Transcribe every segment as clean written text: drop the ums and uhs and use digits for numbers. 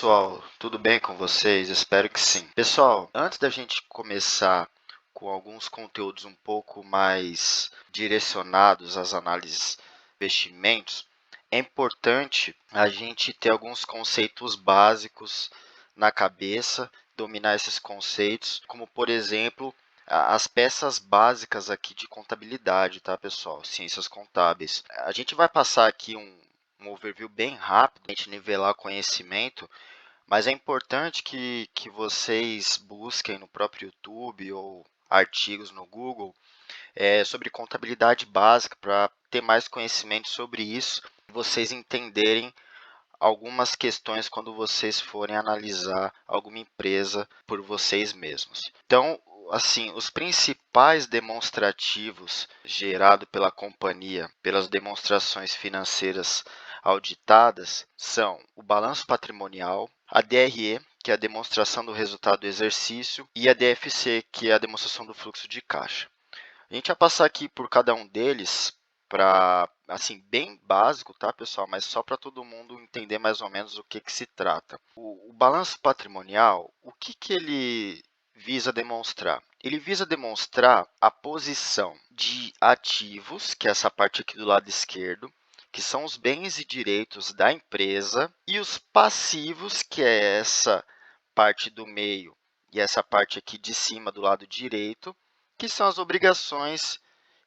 pessoal, tudo bem com vocês? Espero que sim. Pessoal, antes da gente começar com alguns conteúdos um pouco mais direcionados às análises de investimentos, é importante a gente ter alguns conceitos básicos na cabeça, dominar esses conceitos, como por exemplo, as peças básicas aqui de contabilidade, tá, pessoal? Ciências contábeis. A gente vai passar aqui um overview bem rápido, a gente nivelar conhecimento, mas é importante que vocês busquem no próprio YouTube ou artigos no Google sobre contabilidade básica para ter mais conhecimento sobre isso e vocês entenderem algumas questões quando vocês forem analisar alguma empresa por vocês mesmos. Então, assim, os principais demonstrativos gerados pela companhia, pelas demonstrações financeiras auditadas, são o balanço patrimonial, a DRE, que é a demonstração do resultado do exercício, e a DFC, que é a demonstração do fluxo de caixa. A gente vai passar aqui por cada um deles para, assim, bem básico, tá, pessoal? Mas só para todo mundo entender mais ou menos o que se trata. O balanço patrimonial, o que ele visa demonstrar? Ele visa demonstrar a posição de ativos, que é essa parte aqui do lado esquerdo, que são os bens e direitos da empresa, e os passivos, que é essa parte do meio e essa parte aqui de cima do lado direito, que são as obrigações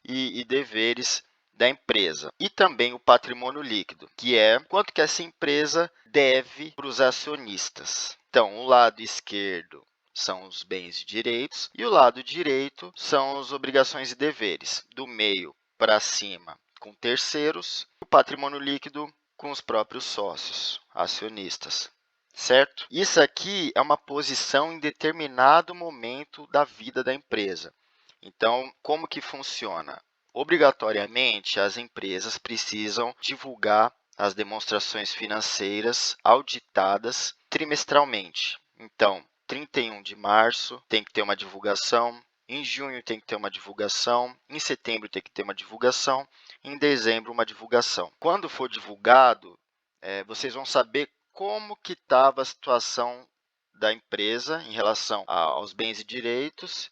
e deveres da empresa. E também o patrimônio líquido, que é quanto que essa empresa deve para os acionistas. Então, o lado esquerdo são os bens e direitos, e o lado direito são as obrigações e deveres. Do meio para cima, com terceiros, o patrimônio líquido com os próprios sócios, acionistas. Certo? Isso aqui é uma posição em determinado momento da vida da empresa. Então, como que funciona? Obrigatoriamente, as empresas precisam divulgar as demonstrações financeiras auditadas trimestralmente. Então, 31 de março tem que ter uma divulgação, em junho tem que ter uma divulgação, em setembro tem que ter uma divulgação, em dezembro uma divulgação. Quando for divulgado, vocês vão saber como que estava a situação da empresa em relação aos bens e direitos,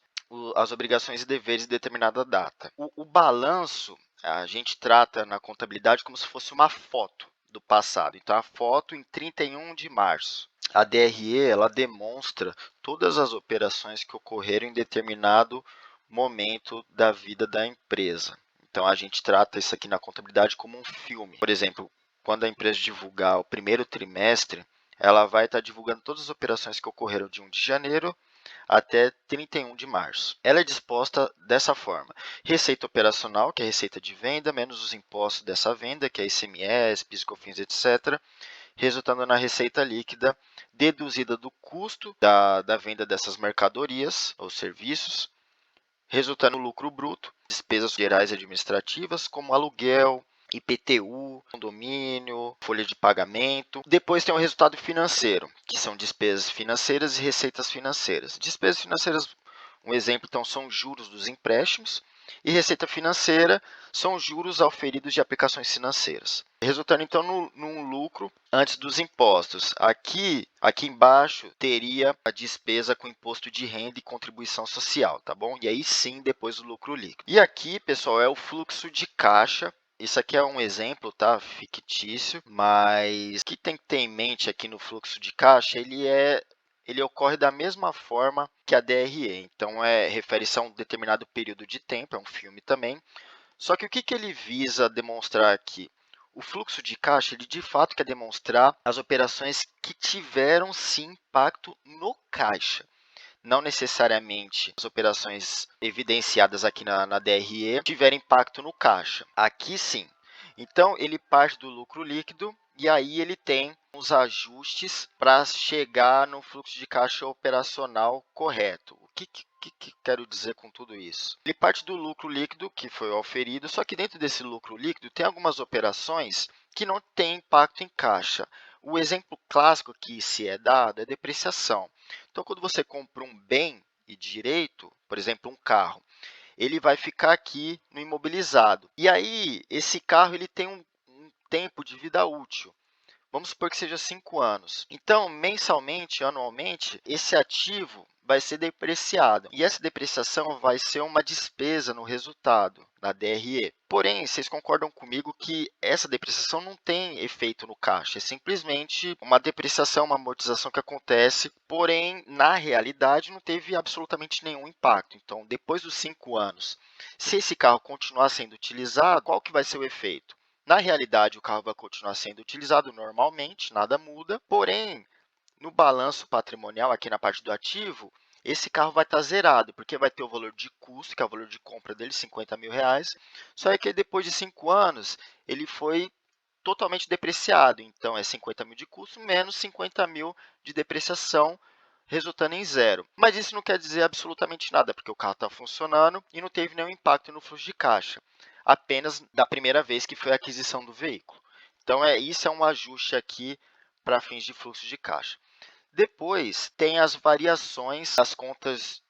as obrigações e deveres em determinada data. O balanço, a gente trata na contabilidade como se fosse uma foto do passado. Então, a foto em 31 de março. A DRE, ela demonstra todas as operações que ocorreram em determinado momento da vida da empresa. Então, a gente trata isso aqui na contabilidade como um filme. Por exemplo, quando a empresa divulgar o primeiro trimestre, ela vai estar divulgando todas as operações que ocorreram de 1 de janeiro até 31 de março. Ela é disposta dessa forma: receita operacional, que é a receita de venda, menos os impostos dessa venda, que é ICMS, PIS, COFINS, etc., resultando na receita líquida deduzida do custo da venda dessas mercadorias ou serviços, resultando no lucro bruto, despesas gerais administrativas, como aluguel, IPTU, condomínio, folha de pagamento. Depois tem o resultado financeiro, que são despesas financeiras e receitas financeiras. Despesas financeiras, um exemplo, então, são juros dos empréstimos, e receita financeira são juros auferidos de aplicações financeiras, resultando então num lucro antes dos impostos. Aqui embaixo teria a despesa com imposto de renda e contribuição social, tá bom? E aí sim, depois o lucro líquido. E aqui, pessoal, é o fluxo de caixa. Isso aqui é um exemplo, tá? Fictício, mas o que tem que ter em mente aqui no fluxo de caixa, ele ocorre da mesma forma que a DRE. Então, refere-se a um determinado período de tempo, é um filme também. Só que o que ele visa demonstrar aqui? O fluxo de caixa, ele de fato quer demonstrar as operações que tiveram sim impacto no caixa. Não necessariamente as operações evidenciadas aqui na DRE tiveram impacto no caixa. Aqui sim. Então, ele parte do lucro líquido e aí ele tem os ajustes para chegar no fluxo de caixa operacional correto. O que quero dizer com tudo isso? Ele parte do lucro líquido, que foi auferido, só que dentro desse lucro líquido tem algumas operações que não têm impacto em caixa. O exemplo clássico que se é dado é depreciação. Então, quando você compra um bem e direito, por exemplo, um carro, ele vai ficar aqui no imobilizado. E aí, esse carro ele tem um tempo de vida útil. Vamos supor que seja 5 anos. Então, mensalmente, anualmente, esse ativo vai ser depreciado. E essa depreciação vai ser uma despesa no resultado, na DRE. Porém, vocês concordam comigo que essa depreciação não tem efeito no caixa, é simplesmente uma depreciação, uma amortização que acontece, porém, na realidade, não teve absolutamente nenhum impacto. Então, depois dos 5 anos, se esse carro continuar sendo utilizado, qual que vai ser o efeito? Na realidade, o carro vai continuar sendo utilizado normalmente, nada muda, porém, no balanço patrimonial, aqui na parte do ativo, esse carro vai estar zerado, porque vai ter o valor de custo, que é o valor de compra dele, R$ 50.000, só que depois de 5 anos, ele foi totalmente depreciado, então é 50.000 de custo menos 50.000 de depreciação, resultando em zero. Mas isso não quer dizer absolutamente nada, porque o carro está funcionando e não teve nenhum impacto no fluxo de caixa, apenas da primeira vez que foi a aquisição do veículo. Então, isso é um ajuste aqui para fins de fluxo de caixa. Depois, tem as variações das contas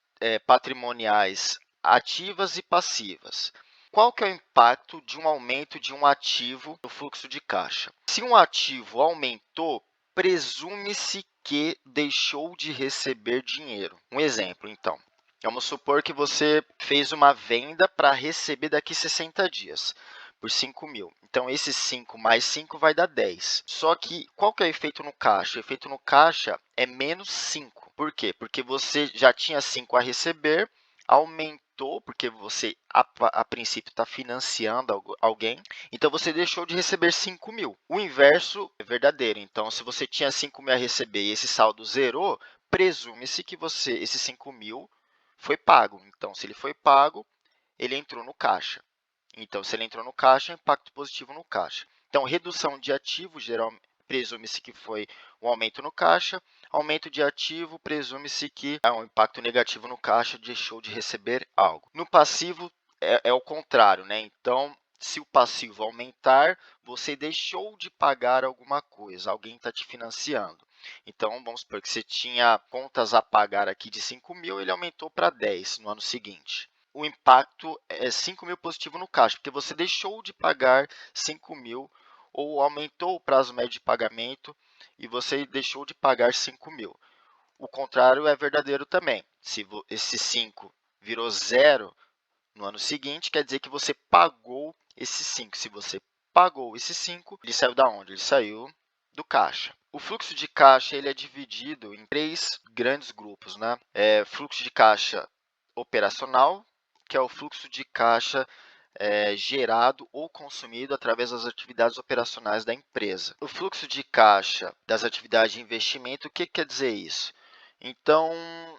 patrimoniais ativas e passivas. Qual que é o impacto de um aumento de um ativo no fluxo de caixa? Se um ativo aumentou, presume-se que deixou de receber dinheiro. Um exemplo, então. Vamos supor que você fez uma venda para receber daqui 60 dias, por 5.000. Então, esse 5 mais 5 vai dar 10. Só que, qual que é o efeito no caixa? O efeito no caixa é menos 5. Por quê? Porque você já tinha 5 a receber, aumentou, porque você, a princípio, está financiando alguém, então você deixou de receber 5.000. O inverso é verdadeiro. Então, se você tinha 5.000 a receber e esse saldo zerou, presume-se que esse 5.000 foi pago. Então, se ele foi pago, ele entrou no caixa. Então, se ele entrou no caixa, impacto positivo no caixa. Então, redução de ativo, geralmente, presume-se que foi um aumento no caixa. Aumento de ativo, presume-se que é um impacto negativo no caixa, deixou de receber algo. No passivo, é o contrário, né? Então, se o passivo aumentar, você deixou de pagar alguma coisa, alguém está te financiando. Então, vamos supor que você tinha contas a pagar aqui de 5.000, ele aumentou para 10 no ano seguinte. O impacto é 5.000 positivo no caixa, porque você deixou de pagar 5.000 ou aumentou o prazo médio de pagamento e você deixou de pagar 5.000. O contrário é verdadeiro também. Se esse 5 virou zero no ano seguinte, quer dizer que você pagou esse 5. Se você pagou esse 5, ele saiu da onde? Ele saiu do caixa. O fluxo de caixa ele é dividido em 3 grandes grupos, né? Fluxo de caixa operacional, que é o fluxo de caixa gerado ou consumido através das atividades operacionais da empresa. O fluxo de caixa das atividades de investimento, o que quer dizer isso? Então,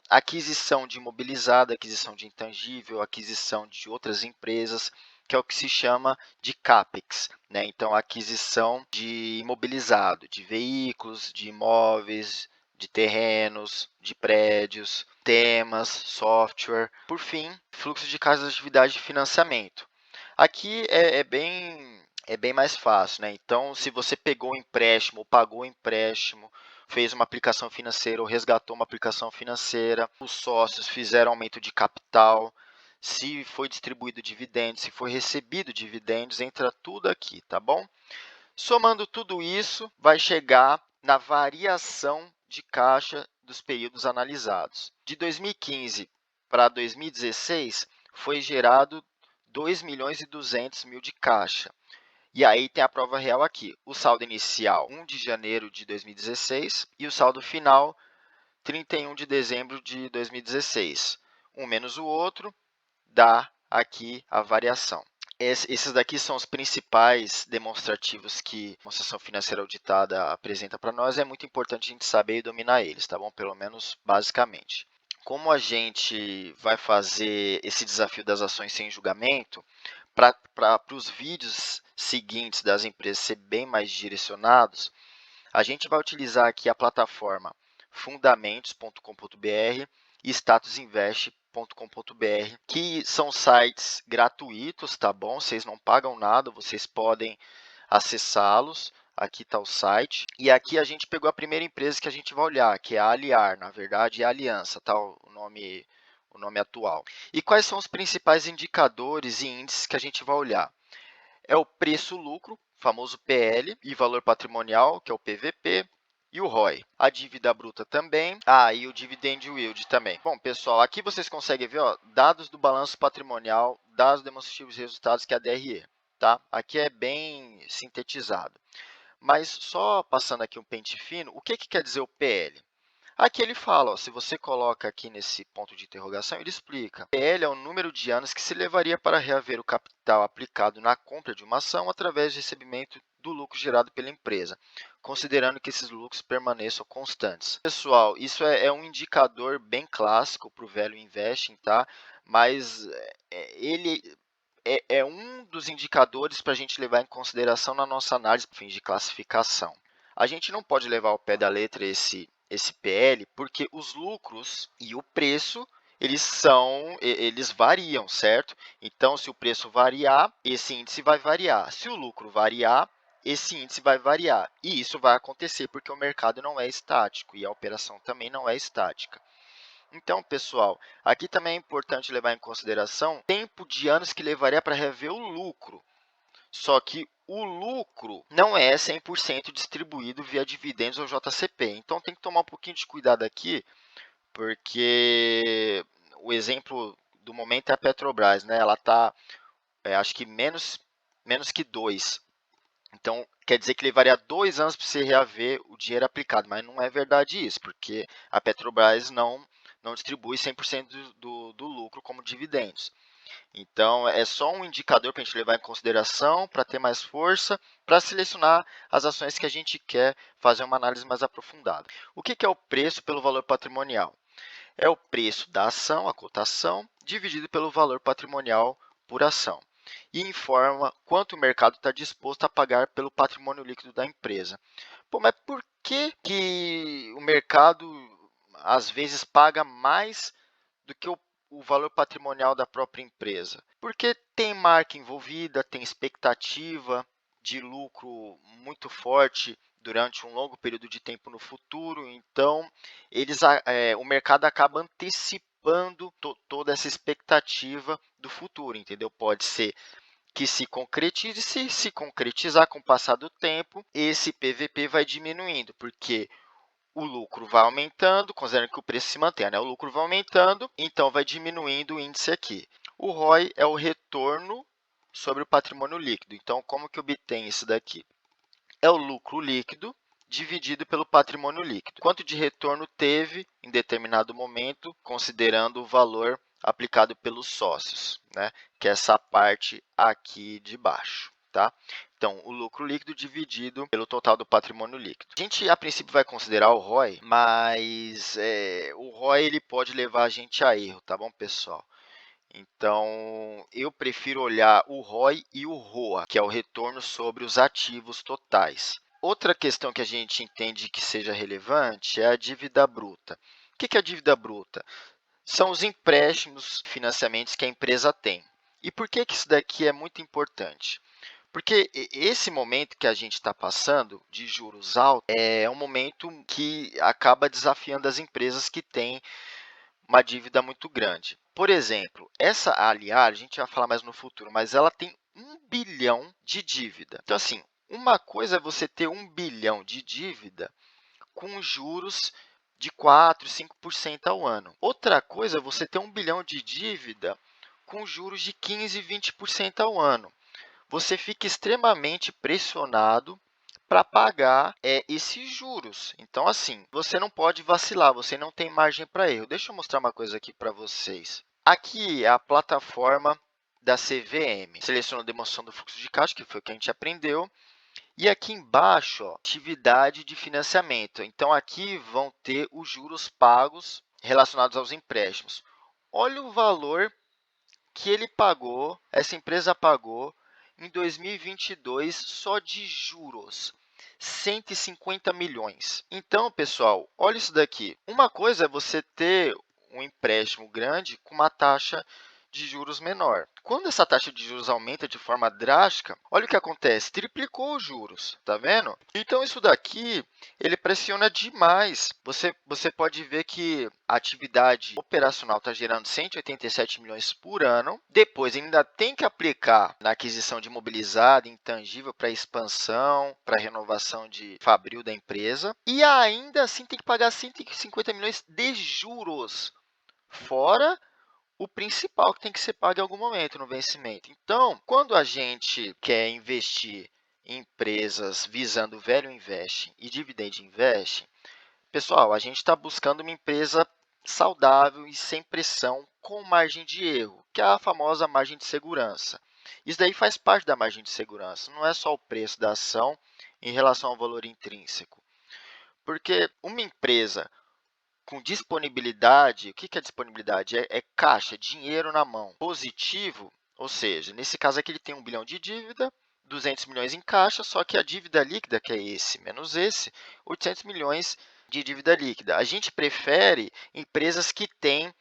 aquisição de imobilizado, aquisição de intangível, aquisição de outras empresas, que é o que se chama de CAPEX, né? Então, aquisição de imobilizado, de veículos, de imóveis, de terrenos, de prédios, temas, software. Por fim, fluxo de caixa das atividades de financiamento. Aqui é bem mais fácil, né? Então, se você pegou um empréstimo, ou pagou um empréstimo, fez uma aplicação financeira ou resgatou uma aplicação financeira, os sócios fizeram aumento de capital, se foi distribuído dividendos, se foi recebido dividendos, entra tudo aqui, tá bom? Somando tudo isso, vai chegar na variação de caixa dos períodos analisados. De 2015 para 2016, foi gerado 2.200.000 de caixa. E aí tem a prova real aqui. O saldo inicial, 1 de janeiro de 2016, e o saldo final, 31 de dezembro de 2016. Um menos o outro dá aqui a variação. Esses daqui são os principais demonstrativos que a demonstração financeira auditada apresenta para nós. É muito importante a gente saber e dominar eles, tá bom? Pelo menos basicamente. Como a gente vai fazer esse desafio das ações sem julgamento, para os vídeos seguintes das empresas ser bem mais direcionados, a gente vai utilizar aqui a plataforma fundamentos.com.br e statusinvest.com.br, que são sites gratuitos, tá bom? Vocês não pagam nada, vocês podem acessá-los. Aqui está o site. E aqui a gente pegou a primeira empresa que a gente vai olhar, que é a Aliar, na verdade é a Aliança, tá? O nome atual. E quais são os principais indicadores e índices que a gente vai olhar? é o preço-lucro, famoso PL, e valor patrimonial, que é o PVP, e o ROI. A dívida bruta também. E o dividend yield também. Bom, pessoal, aqui vocês conseguem ver, ó, dados do balanço patrimonial, dados demonstrativos de resultados, que é a DRE. Tá? Aqui é bem sintetizado. Mas só passando aqui um pente fino, o que quer dizer o PL? Aqui ele fala, ó, se você coloca aqui nesse ponto de interrogação, ele explica. PL é o número de anos que se levaria para reaver o capital aplicado na compra de uma ação através do recebimento do lucro gerado pela empresa, considerando que esses lucros permaneçam constantes. Pessoal, isso é um indicador bem clássico para o Value Investing, tá? Mas ele é um dos indicadores para a gente levar em consideração na nossa análise para fins de classificação. A gente não pode levar ao pé da letra esse PL, porque os lucros e o preço eles variam, certo? Então, se o preço variar, esse índice vai variar. Se o lucro variar, esse índice vai variar. E isso vai acontecer porque o mercado não é estático e a operação também não é estática. Então, pessoal, aqui também é importante levar em consideração o tempo de anos que levaria para rever o lucro. Só que o lucro não é 100% distribuído via dividendos ou JCP. Então, tem que tomar um pouquinho de cuidado aqui, porque o exemplo do momento é a Petrobras, né? Ela está, acho que menos que 2. Então, quer dizer que levaria 2 anos para você reaver o dinheiro aplicado, mas não é verdade isso, porque a Petrobras não distribui 100% do lucro como dividendos. Então, é só um indicador para a gente levar em consideração, para ter mais força, para selecionar as ações que a gente quer fazer uma análise mais aprofundada. O que é o preço pelo valor patrimonial? É o preço da ação, a cotação, dividido pelo valor patrimonial por ação. E informa quanto o mercado está disposto a pagar pelo patrimônio líquido da empresa. Pô, mas por que o mercado, às vezes, paga mais do que o valor patrimonial da própria empresa? Porque tem marca envolvida, tem expectativa de lucro muito forte durante um longo período de tempo no futuro, então o mercado acaba antecipando toda essa expectativa do futuro, entendeu? Pode ser que se concretize, se concretizar com o passar do tempo, esse PVP vai diminuindo, porque o lucro vai aumentando, considerando que o preço se mantém, né? O lucro vai aumentando, então vai diminuindo o índice aqui. O ROI é o retorno sobre o patrimônio líquido. Então, como que obtém isso daqui? É o lucro líquido dividido pelo patrimônio líquido. Quanto de retorno teve em determinado momento, considerando o valor aplicado pelos sócios, né? Que é essa parte aqui de baixo. Tá? Então, o lucro líquido dividido pelo total do patrimônio líquido. A gente, a princípio, vai considerar o ROI, mas o ROI ele pode levar a gente a erro, tá bom, pessoal? Então, eu prefiro olhar o ROI e o ROA, que é o retorno sobre os ativos totais. Outra questão que a gente entende que seja relevante é a dívida bruta. O que é a dívida bruta? São os empréstimos, financiamentos que a empresa tem. E por que isso daqui é muito importante? Porque esse momento que a gente está passando de juros altos é um momento que acaba desafiando as empresas que têm uma dívida muito grande. Por exemplo, essa Aliar, a gente vai falar mais no futuro, mas ela tem 1 bilhão de dívida. Então, assim, uma coisa é você ter 1 bilhão de dívida com juros de 4%, 5% ao ano. Outra coisa é você ter 1 bilhão de dívida com juros de 15%, 20% ao ano. Você fica extremamente pressionado para pagar esses juros. Então, assim, você não pode vacilar, você não tem margem para erro. Deixa eu mostrar uma coisa aqui para vocês. Aqui é a plataforma da CVM. Seleciona a demonstração do fluxo de caixa, que foi o que a gente aprendeu. E aqui embaixo, ó, atividade de financiamento. Então, aqui vão ter os juros pagos relacionados aos empréstimos. Olha o valor que ele pagou, essa empresa pagou em 2022 só de juros, 150 milhões. Então, pessoal, olha isso daqui. Uma coisa é você ter um empréstimo grande com uma taxa de juros menor. Quando essa taxa de juros aumenta de forma drástica, olha o que acontece, triplicou os juros, tá vendo? Então, isso daqui, ele pressiona demais. Você pode ver que a atividade operacional está gerando 187 milhões por ano, depois ainda tem que aplicar na aquisição de imobilizado, intangível, para expansão, para renovação de fabril da empresa, e ainda assim tem que pagar 150 milhões de juros, fora o principal que tem que ser pago em algum momento no vencimento. Então, quando a gente quer investir em empresas visando velho invest e dividend invest, pessoal, a gente está buscando uma empresa saudável e sem pressão, com margem de erro, que é a famosa margem de segurança. Isso daí faz parte da margem de segurança, não é só o preço da ação em relação ao valor intrínseco. Porque uma empresa com disponibilidade, o que é disponibilidade? É caixa, dinheiro na mão. Positivo, ou seja, nesse caso aqui ele tem 1 bilhão de dívida, 200 milhões em caixa, só que a dívida líquida, que é esse menos esse, 800 milhões de dívida líquida. A gente prefere empresas que têm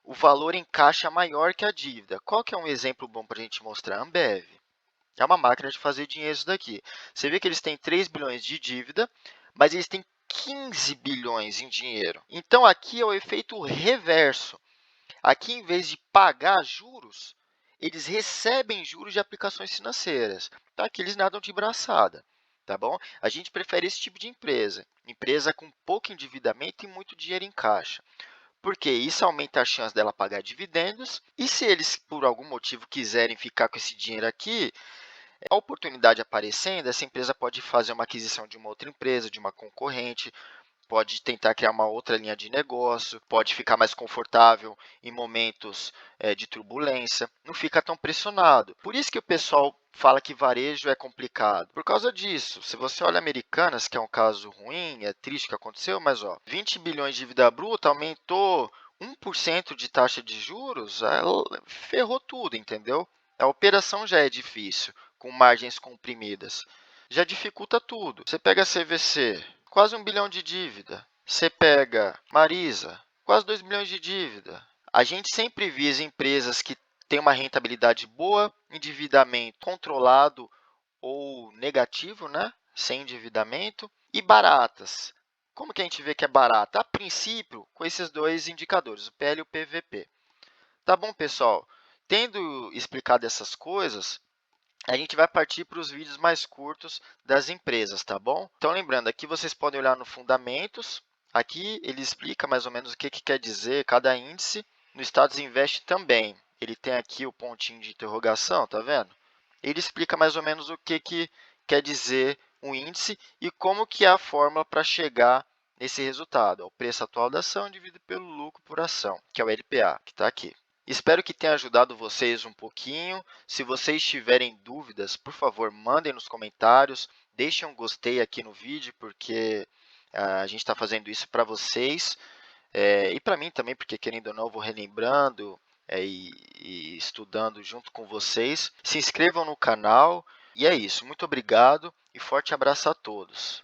o valor em caixa maior que a dívida. Qual que é um exemplo bom para a gente mostrar? Ambev. É uma máquina de fazer dinheiro isso daqui. Você vê que eles têm 3 bilhões de dívida, mas eles têm 15 bilhões em dinheiro. Então, aqui é o efeito reverso. Aqui, em vez de pagar juros, eles recebem juros de aplicações financeiras. Então, aqui eles nadam de braçada. Tá bom? A gente prefere esse tipo de empresa com pouco endividamento e muito dinheiro em caixa. Porque isso aumenta a chance dela pagar dividendos. E se eles, por algum motivo, quiserem ficar com esse dinheiro aqui, a oportunidade aparecendo, essa empresa pode fazer uma aquisição de uma outra empresa, de uma concorrente, pode tentar criar uma outra linha de negócio, pode ficar mais confortável em momentos de turbulência, não fica tão pressionado. Por isso que o pessoal fala que varejo é complicado. Por causa disso, se você olha Americanas, que é um caso ruim, é triste o que aconteceu, mas 20 bilhões de dívida bruta aumentou 1% de taxa de juros, ferrou tudo, entendeu? A operação já é difícil, com margens comprimidas. Já dificulta tudo. Você pega a CVC, quase 1 bilhão de dívida. Você pega Marisa, quase 2 bilhões de dívida. A gente sempre visa empresas que têm uma rentabilidade boa, endividamento controlado ou negativo, né? Sem endividamento, e baratas. Como que a gente vê que é barata? A princípio, com esses dois indicadores, o PL e o PVP. Tá bom, pessoal? Tendo explicado essas coisas, a gente vai partir para os vídeos mais curtos das empresas, tá bom? Então, lembrando, aqui vocês podem olhar no Fundamentos. Aqui ele explica mais ou menos o que quer dizer cada índice. No Status Invest também, ele tem aqui o pontinho de interrogação, tá vendo? Ele explica mais ou menos o que quer dizer um índice e como que é a fórmula para chegar nesse resultado. O preço atual da ação dividido pelo lucro por ação, que é o LPA, que está aqui. Espero que tenha ajudado vocês um pouquinho. Se vocês tiverem dúvidas, por favor, mandem nos comentários. Deixem um gostei aqui no vídeo, porque a gente está fazendo isso para vocês. E para mim também, porque querendo ou não, eu vou relembrando e estudando junto com vocês. Se inscrevam no canal. E é isso. Muito obrigado e forte abraço a todos.